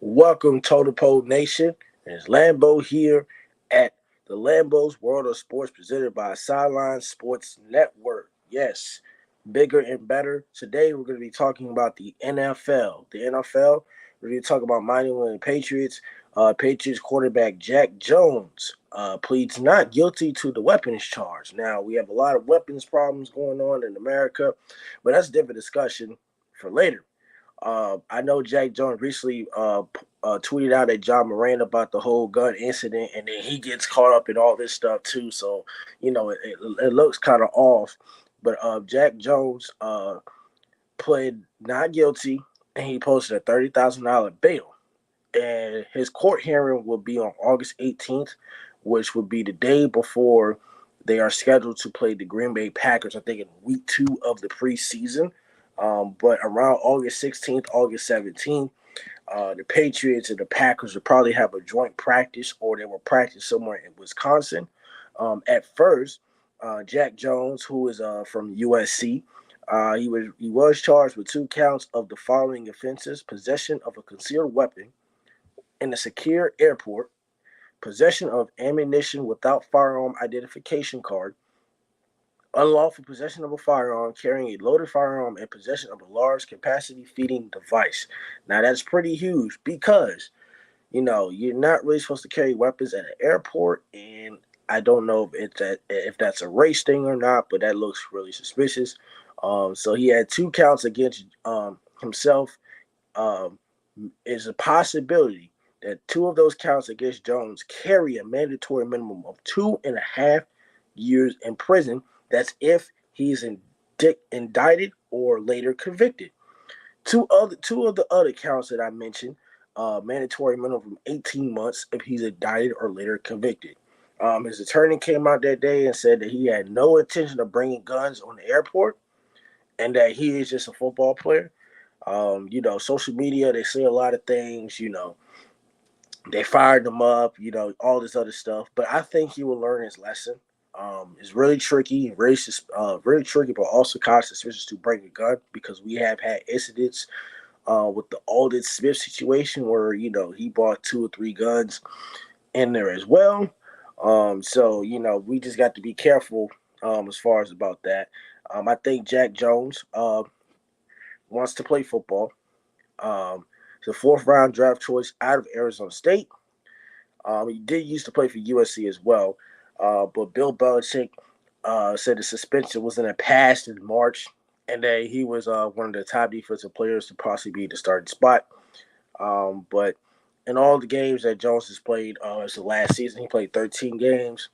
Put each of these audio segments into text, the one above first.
Welcome, Total Pole Nation. It's Lambo here at the Lambo's World of Sports presented by Sideline Sports Network. Yes, bigger and better. Today we're going to be talking about the NFL. The NFL, we're going to talk about Mighty New Patriots. Patriots quarterback Jack Jones pleads not guilty to the weapons charge. Now, we have a lot of weapons problems going on in America, but that's a different discussion for later. I know Jack Jones recently tweeted out at John Moran about the whole gun incident, and then he gets caught up in all this stuff too. So it looks kind of off. But Jack Jones pled not guilty, and he posted a $30,000 bail. And his court hearing will be on August 18th, which would be the day before they are scheduled to play the Green Bay Packers. I think in week 2 of the preseason. But around August 16th, August 17th, the Patriots and the Packers will probably have a joint practice, or they will practice somewhere in Wisconsin. At first, Jack Jones, who is from USC, he was charged with 2 counts of the following offenses: possession of a concealed weapon in a secure airport, possession of ammunition without firearm identification card, unlawful possession of a firearm, carrying a loaded firearm, and possession of a large capacity feeding device. Now that's pretty huge because you're not really supposed to carry weapons at an airport, and I don't know if that's a race thing or not, but that looks really suspicious. So he had 2 counts against himself. Um, is a possibility that 2 of those counts against Jones carry a mandatory minimum of 2.5 years in prison. That's if he's indicted or later convicted. Two of the other counts that I mentioned, mandatory minimum 18 months if he's indicted or later convicted. His attorney came out that day and said that he had no intention of bringing guns on the airport and that he is just a football player. Social media, they say a lot of things. They fired him up. All this other stuff. But I think he will learn his lesson. It's really tricky, really tricky, but also kind of suspicious to bring a gun because we have had incidents with the Aldon Smith situation where he bought 2 or 3 guns in there as well. So we just got to be careful as far as about that. I think Jack Jones wants to play football. He's a fourth round draft choice out of Arizona State. He did used to play for USC as well, but Bill Belichick said the suspension was in the past in March, and that he was one of the top defensive players to possibly be the starting spot. But in all the games that Jones has played, as the last season, he played 13 games.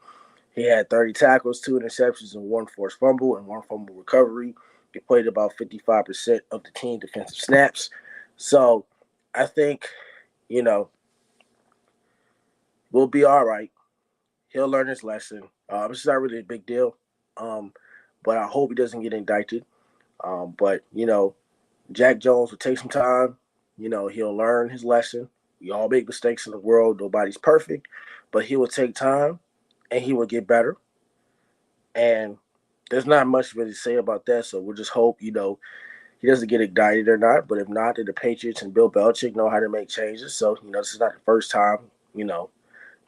He had 30 tackles, 2 interceptions, and 1 forced fumble and 1 fumble recovery. He played about 55% of the team defensive snaps. So I think, you know, we'll be all right. He'll learn his lesson. It's not really a big deal, um, but I hope he doesn't get indicted. But Jack Jones will take some time. He'll learn his lesson. We all make mistakes in the world. Nobody's perfect, but he will take time and he will get better. And there's not much really to say about that. So we'll just hope, he doesn't get indicted or not. But if not, then the Patriots and Bill Belichick know how to make changes. So, this is not the first time, you know,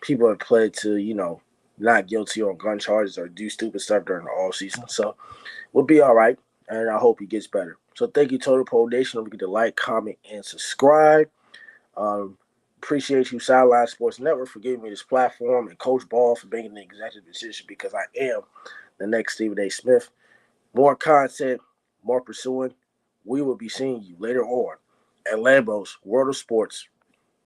people have pled to, not guilty on gun charges or do stupid stuff during the off season. So we'll be all right. And I hope he gets better. So thank you, Total Pro Nation. Don't forget to like, comment, and subscribe. Um, Appreciate you, Sideline Sports Network, for giving me this platform, and Coach Ball for making the executive decision because I am the next Stephen A. Smith. More content, more pursuing. We will be seeing you later on at Lambo's World of Sports